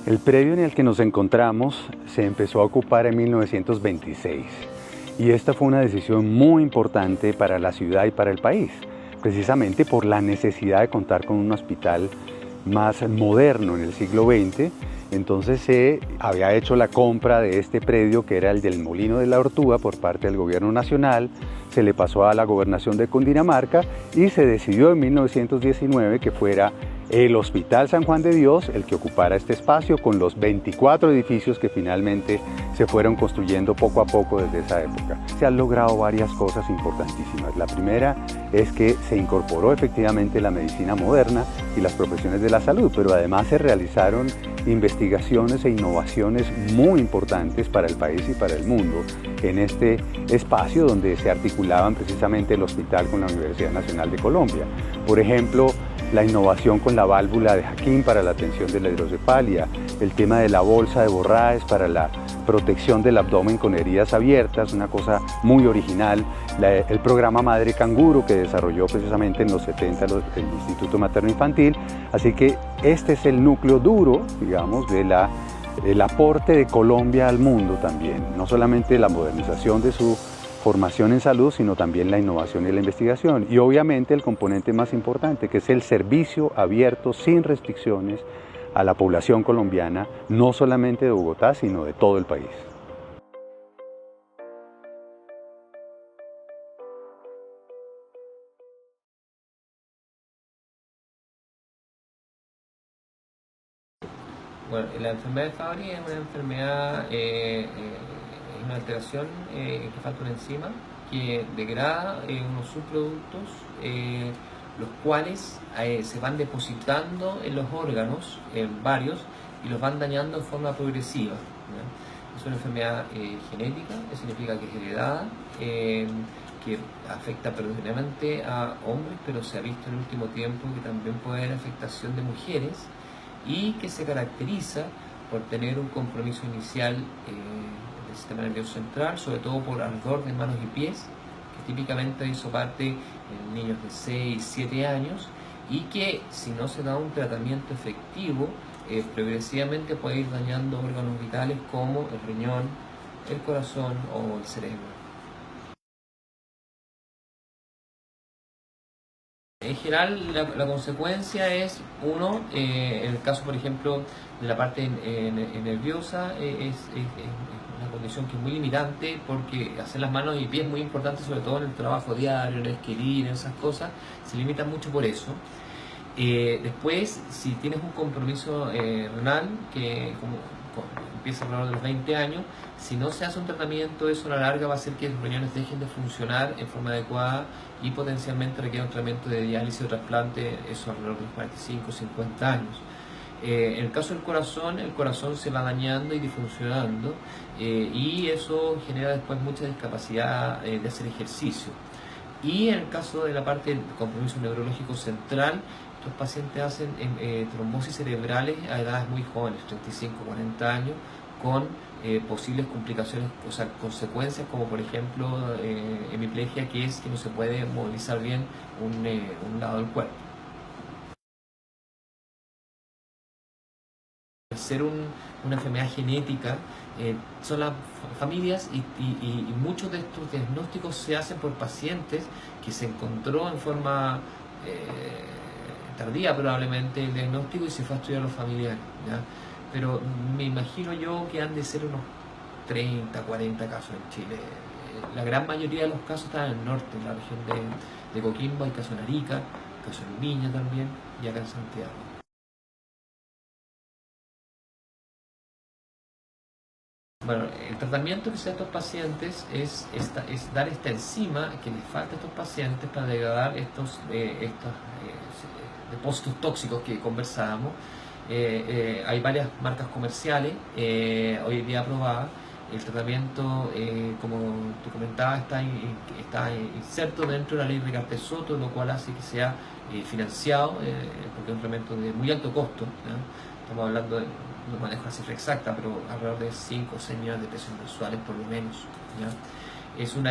El predio en el que nos encontramos se empezó a ocupar en 1926 y esta fue una decisión muy importante para la ciudad y para el país, precisamente por la necesidad de contar con un hospital más moderno en el siglo XX. Entonces se había hecho la compra de este predio, que era el del Molino de la Ortúa, por parte del gobierno nacional, se le pasó a la gobernación de Cundinamarca y se decidió en 1919 que fuera el Hospital San Juan de Dios el que ocupara este espacio, con los 24 edificios que finalmente se fueron construyendo poco a poco desde esa época. Se han logrado varias cosas importantísimas. La primera es que se incorporó efectivamente la medicina moderna y las profesiones de la salud, pero además se realizaron investigaciones e innovaciones muy importantes para el país y para el mundo en este espacio donde se articulaban precisamente el hospital con la Universidad Nacional de Colombia. Por ejemplo, la innovación con la válvula de Hakim para la atención de la hidrocefalia, el tema de la bolsa de Borraes para la protección del abdomen con heridas abiertas, una cosa muy original, el programa Madre Canguro que desarrolló precisamente en los 70 el Instituto Materno Infantil. Así que este es el núcleo duro, digamos, del aporte de Colombia al mundo también, no solamente la modernización de su formación en salud, sino también la innovación y la investigación. Y obviamente el componente más importante, que es el servicio abierto sin restricciones a la población colombiana, no solamente de Bogotá, sino de todo el país. Bueno, la enfermedad de Fabry es una enfermedad, es una alteración que falta una enzima que degrada unos subproductos, los cuales se van depositando en los órganos, varios, y los van dañando de forma progresiva, ¿no? Es una enfermedad genética, eso significa que es heredada, que afecta predominantemente a hombres, pero se ha visto en el último tiempo que también puede haber afectación de mujeres, y que se caracteriza por tener un compromiso inicial del sistema nervioso central, sobre todo por ardor de manos y pies, que típicamente hizo parte en niños de 6, 7 años, y que si no se da un tratamiento efectivo, progresivamente puede ir dañando órganos vitales como el riñón, el corazón o el cerebro. En general, la consecuencia es, uno, en el caso, por ejemplo, de la parte nerviosa, es una condición que es muy limitante, porque hacer las manos y pies es muy importante, sobre todo en el trabajo diario, en el escribir, en esas cosas, se limita mucho por eso. Después, si tienes un compromiso renal, que empieza alrededor de los 20 años, si no se hace un tratamiento, eso a la larga va a hacer que los riñones dejen de funcionar en forma adecuada y potencialmente requiera un tratamiento de diálisis o trasplante, eso alrededor de los 45 o 50 años. En el caso del corazón, el corazón se va dañando y disfuncionando, y eso genera después mucha discapacidad de hacer ejercicio. Y en el caso de la parte del compromiso neurológico central, los pacientes hacen trombosis cerebrales a edades muy jóvenes, 35, 40 años, con posibles complicaciones, o sea, consecuencias como por ejemplo hemiplegia, que es que no se puede movilizar bien un lado del cuerpo. Al ser una enfermedad genética, son las familias y muchos de estos diagnósticos se hacen por pacientes que se encontró en forma tardía probablemente el diagnóstico y se fue a estudiar a los familiares, ¿ya? Pero me imagino yo que han de ser unos 30, 40 casos en Chile. La gran mayoría de los casos están en el norte, en la región de Coquimbo, hay casos en Arica, casos en Viña también, y acá en Santiago. Bueno, el tratamiento que se da a estos pacientes es dar esta enzima que les falta a estos pacientes para degradar estos depósitos tóxicos que conversábamos. Hay varias marcas comerciales hoy en día aprobadas. El tratamiento, como te comentaba, está inserto dentro de la ley Ricardo Soto, lo cual hace que sea financiado, porque es un tratamiento de muy alto costo, ¿ya? Estamos hablando de, no manejo la cifra exacta, pero alrededor de 5 o 6 millones de pesos mensuales por lo menos, ¿ya? Es un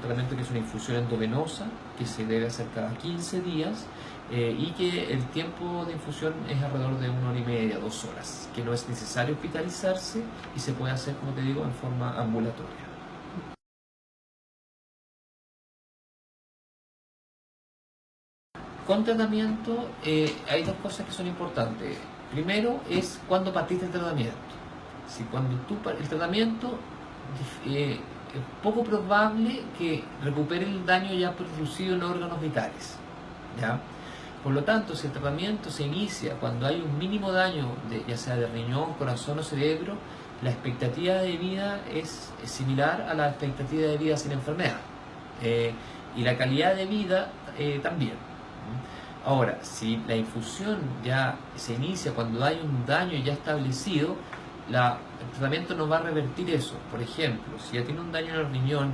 tratamiento que es una infusión endovenosa que se debe hacer cada 15 días y que el tiempo de infusión es alrededor de 1 hora y media, 2 horas, que no es necesario hospitalizarse y se puede hacer, como te digo, en forma ambulatoria. Con tratamiento hay dos cosas que son importantes. Primero es cuando partiste el tratamiento. Si cuando el tratamiento es poco probable que recupere el daño ya producido en órganos vitales, ¿ya? Por lo tanto, si el tratamiento se inicia cuando hay un mínimo daño, ya sea de riñón, corazón o cerebro, la expectativa de vida es similar a la expectativa de vida sin enfermedad. Y la calidad de vida también. Ahora, si la infusión ya se inicia cuando hay un daño ya establecido, el tratamiento no va a revertir eso. Por ejemplo, si ya tiene un daño en el riñón,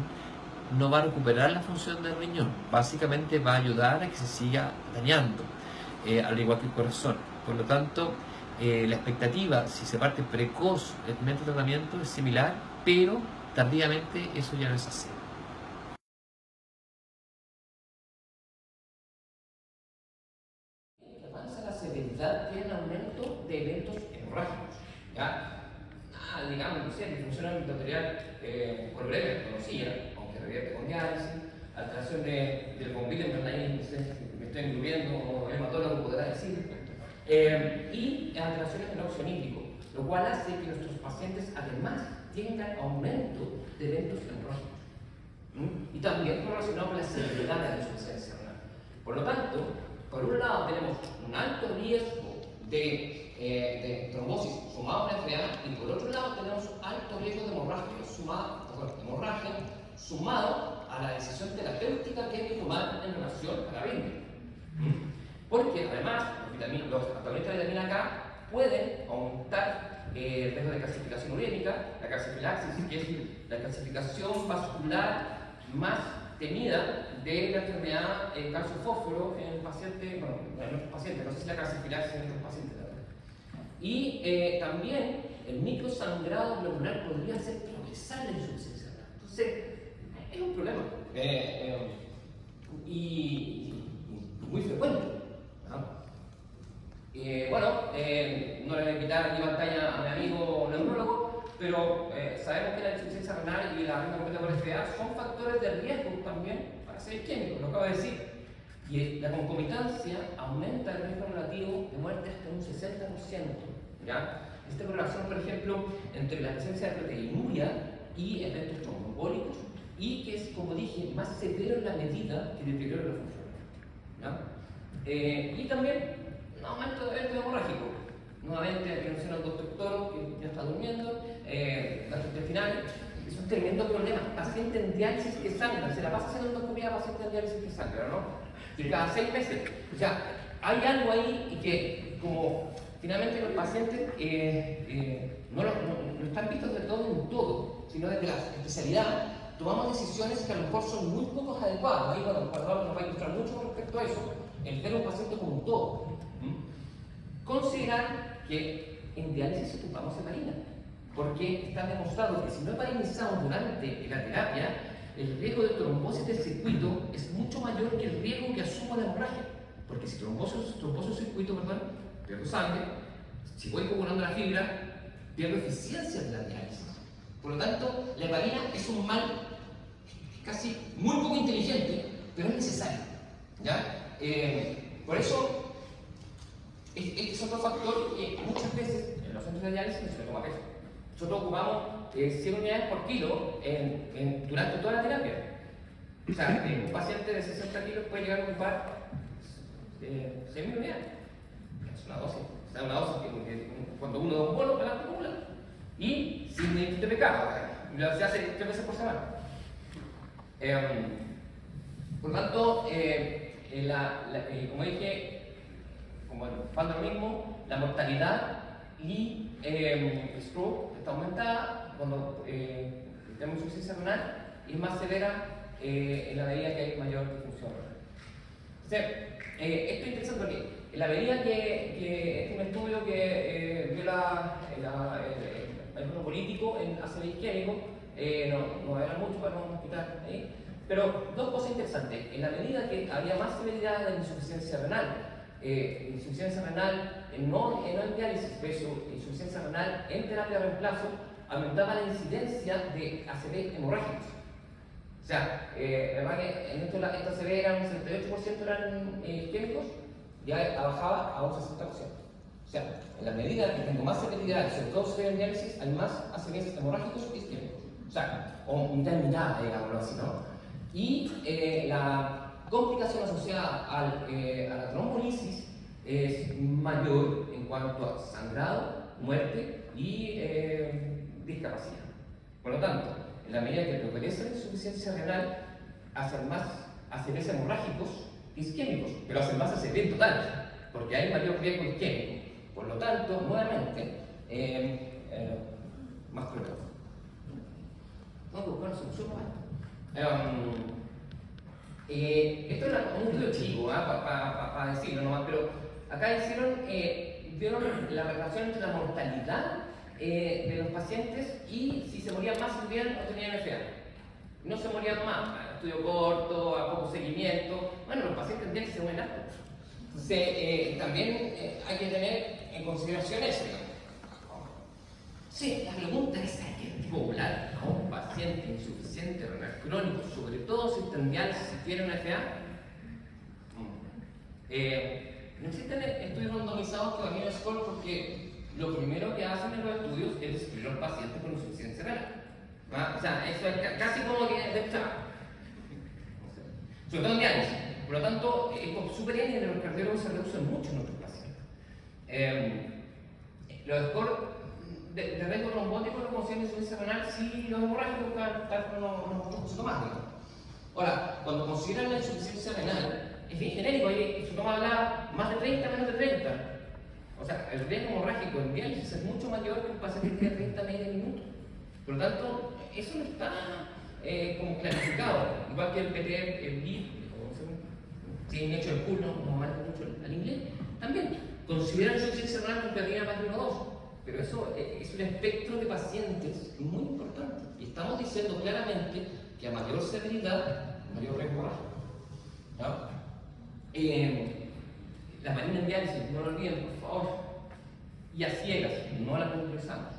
no va a recuperar la función del riñón. Básicamente va a ayudar a que se siga dañando, al igual que el corazón. Por lo tanto, la expectativa, si se parte precoz el tratamiento, es similar, pero tardíamente eso ya no es así. Avanza la severidad, tiene aumento de eventos hemorrágicos, ¿ya? Digamos, no sé, disfunción endotelial por breve, conocida, aunque revierte con diálisis, alteración del bombito, en verdad, me estoy incluyendo, como el hematólogo podrá decir, y alteraciones del óxido nítrico, lo cual hace que nuestros pacientes además tengan aumento de eventos hemorrágicos, y también relacionado con la severidad de la insuficiencia renal. Por lo tanto, por un lado tenemos un alto riesgo de trombosis sumado a una enfermedad, y por otro lado tenemos alto riesgo de hemorragia sumado a la decisión terapéutica que hay que tomar en relación a la rinde. Porque además los antagonistas de vitamina K pueden aumentar el riesgo de calcificación urémica, la calcifilaxis, que es la calcificación vascular más temida de la enfermedad calcio-fósforo en el paciente, bueno, en nuestros pacientes, no sé si la calcifilaxis en nuestros pacientes. Y también el microsangrado glomerular podría hacer progresar la insuficiencia renal. Entonces, es un problema y muy frecuente, ¿no? No le voy a quitar aquí pantalla a mi amigo neurólogo, pero sabemos que la insuficiencia renal y la renta completa por FA son factores de riesgo también para ser isquémico, lo acabo de decir. Y la concomitancia aumenta el riesgo relativo de muerte hasta un 60%. ¿Ya? Esta correlación, por ejemplo, entre la presencia de proteinuria y eventos tromboembólicos, y que es, como dije, más severo en la medida que deteriora la función. ¿Ya? Y también un aumento de evento hemorrágico. Nuevamente, aquí menciona el doctor Toro, que ya está durmiendo, gastrointestinal. Es un tremendo problema. Paciente en diálisis que sangra, se la pasa haciendo endoscopia a paciente en diálisis que sangra, ¿no? Y cada 6 meses. O sea, hay algo ahí y que, como finalmente los pacientes no están vistos de todo en todo, sino desde la especialidad, tomamos decisiones que a lo mejor son muy poco adecuadas. Ahí, bueno, Pablo nos va a ilustrar mucho respecto a eso, el ver a un paciente como un todo. Considerar que en diálisis ocupamos heparina, porque está demostrado que si no heparinizamos durante la terapia, el riesgo de trombosis del circuito es mucho mayor que el riesgo que asumo de hemorragia. Porque si tromboso el circuito, pierdo sangre, si voy coagulando la fibra, pierdo eficiencia de la diálisis. Por lo tanto, la heparina es un mal casi muy poco inteligente, pero es necesario. ¿Ya? Por eso, es otro factor que muchas veces en los centros de diálisis no se toma peso. Nosotros ocupamos 100 unidades por kilo durante toda la terapia. O sea, un paciente de 60 kilos puede llegar a ocupar 6.000 unidades. Es una dosis. O sea, una dosis que cuando uno da un bolo, la acumula. Y sin TPK, se hace 3 veces por semana. Por lo tanto, como dije, como cuando lo mismo, la mortalidad y stroke está aumentada cuando tenemos insuficiencia renal y es más severa en la medida que hay mayor disfunción renal. Esto es interesante porque en la medida que es un estudio que vio el político en ácido isquémico, no era mucho para no quitar ahí, Pero dos cosas interesantes. En la medida que había más severidad de insuficiencia renal, no en diálisis, pero insuficiencia renal en terapia de reemplazo, aumentaba la incidencia de ACV hemorrágicos. O sea, además que en esto ACV eran un 78% eran isquémicos, ya bajaba a un 60%. O sea, en la medida que tengo más severidad, sobre todo si en diálisis, hay más ACVs hemorrágicos que isquémicos. O sea, o mitad y mitad, digámoslo así, ¿no? Y la complicación asociada a la trombolisis es mayor en cuanto a sangrado, muerte y discapacidad. Por lo tanto, en la medida que progresa la insuficiencia renal, hacen más ACVs hemorrágicos que isquémicos, pero hacen más ACV en total, porque hay mayor riesgo isquémico. Por lo tanto, nuevamente, más problemas. Tengo que buscar una solución para esto. Esto es un estudio chico, para decirlo nomás, pero acá vieron la relación entre la mortalidad de los pacientes y si se morían más si tuvieran o tenían FA. No se morían más, a estudio corto, a poco seguimiento. Bueno, los pacientes en diálisis se mueren harto. Entonces, también hay que tener en consideración eso. Sí, la pregunta es: ¿hay que poblar a un paciente insuficiente renal crónico, sobre todo si está en diálisis, si tiene una FA? No existen estudios randomizados que validen el score porque lo primero que hacen en los estudios es descubrir a un paciente con insuficiencia renal. O sea, eso es casi como que de sobre todo en diálisis. Por lo tanto, el super-N de los cardiólogos se reducen mucho en nuestros pacientes. Los scores de riesgo trombótico lo consiguen insuficiencia renal si los hemorrágicos están con los sintomáticos. Ahora, cuando consideran la insuficiencia renal, es bien genérico, hay síntomas hablados más de 30, menos de 30. O sea, el riesgo hemorrágico en diálisis es mucho mayor que un paciente que tiene 30 medio minutos. Por lo tanto, eso no está como clarificado. Igual que el PT, el BIP, si han hecho el pool, no maneja mucho al inglés, también consideran insuficiencia renal con creatinina más de 1,2. Pero eso es un espectro de pacientes muy importante. Y estamos diciendo claramente que a mayor severidad, mayor riesgo hemorrágico. ¿No? La marina en diálisis, no lo olviden, por favor. Y a ciegas, no la compensamos.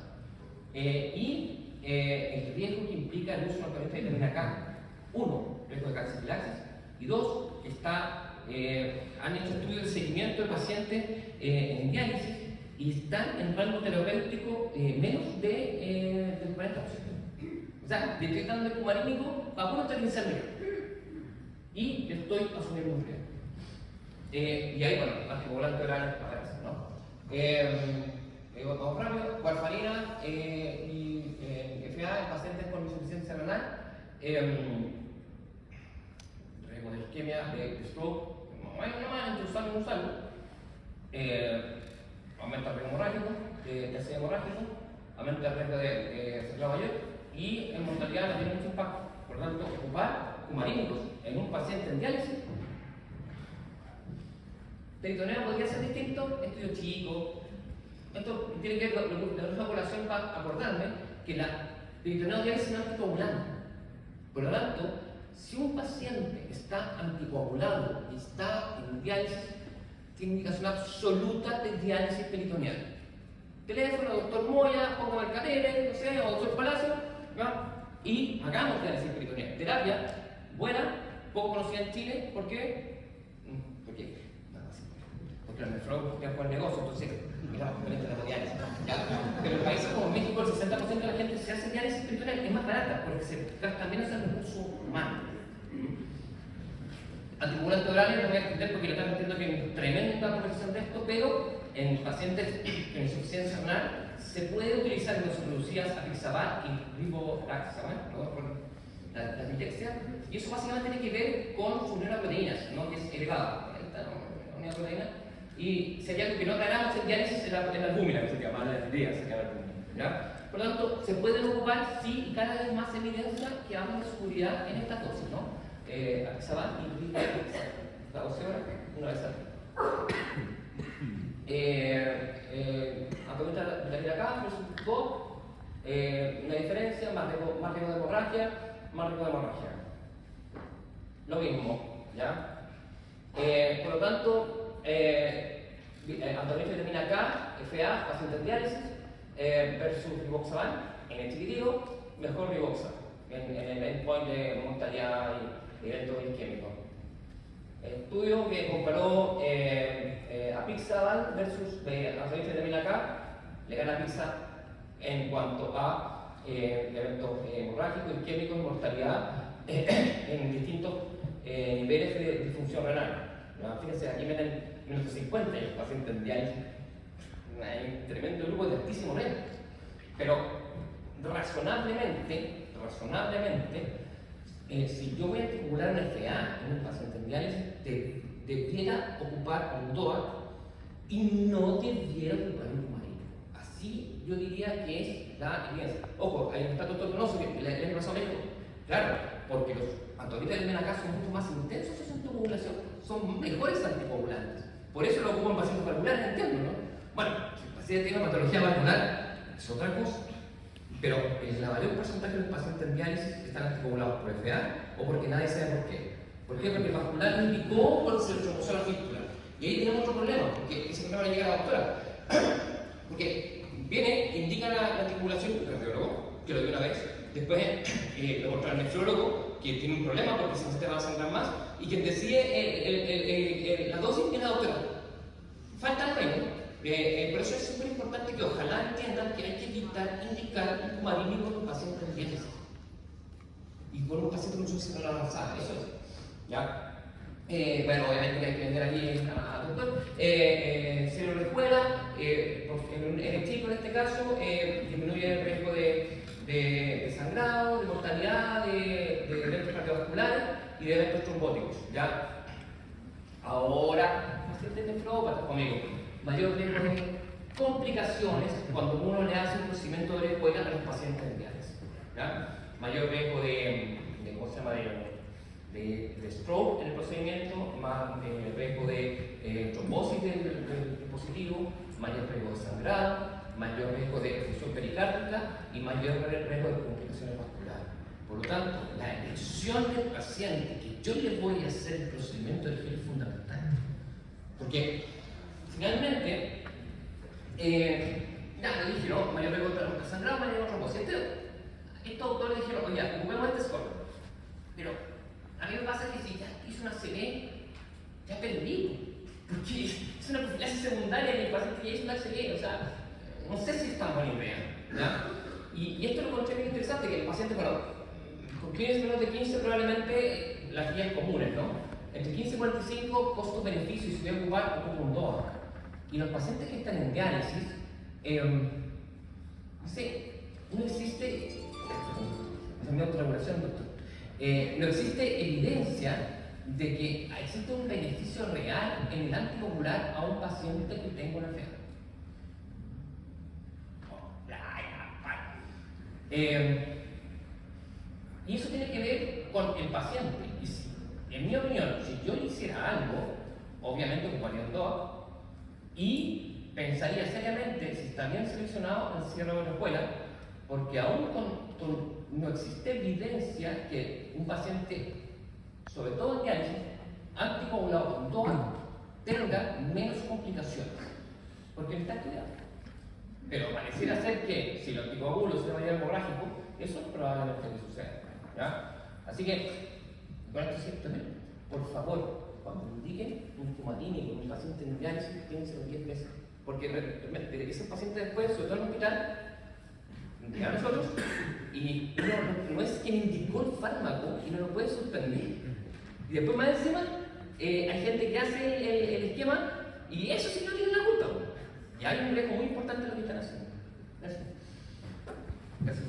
El riesgo que implica el uso de una corriente de vitamina K: 1, riesgo de calcifilaxis, y 2, han hecho estudios de seguimiento de pacientes en diálisis y están en rango terapéutico menos del 40%. O sea, le estoy dando el cumarínico para puro estabilizarme y le estoy asumiendo un riesgo. Y ahí, bueno, anticoagulante oral para eso, ¿no? Vamos rápido: warfarina y FA en pacientes con insuficiencia renal, riesgo de isquemia, de stroke, no más entre usarlo y no usarlo, aumenta el riesgo hemorrágico, de ACV hemorrágico, aumenta el riesgo de sangrado mayor y en mortalidad no tiene mucho impacto. Por lo tanto, ocupar cumarínicos en un paciente en diálisis. Peritoneo podría ser distinto, estudio chico. Esto tiene que ver con la población para acordarme que la peritoneo diálisis no es anticoagulante. Por lo tanto, si un paciente está anticoagulado y está en diálisis, tiene indicación absoluta de diálisis peritoneal. Teléfono, doctor Moya, póngame el catéter, no sé, o doctor Palacio, ¿no? Y hagamos diálisis peritoneal. Terapia buena, poco conocida en Chile, ¿por qué? Porque el nefrólogo tiene el negocio, entonces miramos diferente la diálisis. Pero en países como México, el 60% de la gente se hace diálisis peritoneal, es más barata porque se gasta menos en recursos humanos. Anticoagulantes orales, no voy a extender porque le están entiendo que hay tremenda conversación de esto, pero en pacientes con insuficiencia renal se puede utilizar en dosis reducidas apixaban y rivaroxaban, por la dilexia, y eso básicamente tiene que ver con su unión a proteínas, ¿no? Que es elevada, esta unión a proteínas, y sería algo que no tratamos en diálisis en la albúmina, que se llama la idea, se llama albúmina, ¿ya? Por lo tanto, se pueden ocupar, sí, y cada vez más evidencia que hablan de seguridad en estas dosis, ¿no? Apixaban y rivaroxaban, la 12 horas, una vez al día. Aprovecha la vida acá, versus 2, una diferencia, más riesgo de hemorragia, más riesgo de hemorragia. lo mismo, ¿ya? Por lo tanto, Antonio determina acá, FA, paciente en diálisis, versus riboxaban, en el chiquitito, mejor riboxa, en el endpoint de mortalidad y eventos isquémicos. Estudio que comparó apixaban versus Antonio determina acá, le gana Apixa en cuanto a eventos hemorrágicos, isquémicos y mortalidad en distintos niveles de disfunción renal. ¿No? Fíjense, aquí meten menos de 50 y el paciente en diálisis. Hay un tremendo grupo de altísimo riesgo. Pero razonablemente, si yo voy a articular una FA en un paciente en diálisis, debiera ocupar un DOAC y no debiera ocupar un cumarino. Así yo diría que es la evidencia. Ojo, hay un está el doctor Donoso que le ha pasado lejos. Claro, porque los anticoagulantes de acá son mucho más intensos en su anticoagulación, son mejores anticoagulantes. Por eso lo ocupan pacientes valvulares, entiendo, ¿no? Bueno, si el paciente tiene una patología valvular, es otra cosa. Pero el mayor porcentaje de los pacientes en diálisis están anticoagulados por FA o porque nadie sabe por qué. ¿Por qué? Porque el vascular no indicó cuando se le trombosó la fístula. Y ahí tenemos otro problema, porque ese problema le llega a la doctora. Porque viene, indica la articulación, el cardiólogo, que lo dio una vez, después le muestra al nefrólogo, que tiene un problema porque si no se te va a sangrar más, y quien decide la dosis es la doctora. Falta el reino. Por eso es súper importante que ojalá entiendan que hay que evitar indicar un cumarínico en un paciente en diálisis. Y por un paciente con insuficiencia renal avanzada, eso es. ¿Ya? Bueno, obviamente hay que vender aquí al doctor. Se lo recuerda, en el chico en este caso, disminuye el riesgo de sangrado, de mortalidad, de eventos cardiovasculares y de eventos trombóticos. ¿Ya? Ahora, pacientes nefrópatas conmigo, mayor riesgo de complicaciones cuando uno le hace un procedimiento de escuela a los pacientes en diálisis. ¿Ya? Mayor riesgo ¿cómo se llama? De stroke en el procedimiento, más riesgo de trombosis del dispositivo, mayor riesgo de sangrado, mayor riesgo de efección pericárdica y mayor riesgo de complicaciones vasculares. Por lo tanto, la elección del paciente que yo le voy a hacer el procedimiento de gel es fundamental. Porque finalmente, le dijeron mayor riesgo de sangrado, mayor riesgo de trombosis. Estos autores dijeron, oye, ocupemos este score. Pero a mí me pasa que si ya hizo una CB, ya perdí. Porque es una profilaxis secundaria y el paciente ya hizo una CB. O sea, no sé si es tan buena idea. ¿Ya? Y esto lo encontré muy interesante, que el paciente, bueno, con clínicas menos de 15 probablemente las guías comunes, ¿no? Entre 15 y 45, costo-beneficio, y si voy a ocupar, ocupo un DOAC. Y los pacientes que están en diálisis, no existe, es mi autorregulación, doctor, no existe evidencia de que existe un beneficio real en el anticoagular a un paciente que tenga una FA. Y eso tiene que ver con el paciente. Y si, en mi opinión, si yo le hiciera algo, obviamente ocuparía un DOAC y pensaría seriamente si está bien seleccionado el cierre de la escuela, porque aún no existe evidencia que un paciente, sobre todo en diálisis, anticoagulado con DOAC, tenga menos complicaciones, porque está estudiado. Pero pareciera ser que si lo anticoagulo se va a llevar hemorrágico, eso es probablemente que suceda. ¿Ya? Así que, con esto cierto, por favor, cuando indiquen un fumatínico en un paciente en diálisis, piénselo 10 veces. Porque ese paciente después, sobre todo en el hospital, llega a nosotros y no es quien indicó el fármaco y no lo puede suspender. Y después, más encima, hay gente que hace el esquema y eso sí no tiene la culpa. Y hay un riesgo muy importante en lo que están haciendo. Gracias. Gracias.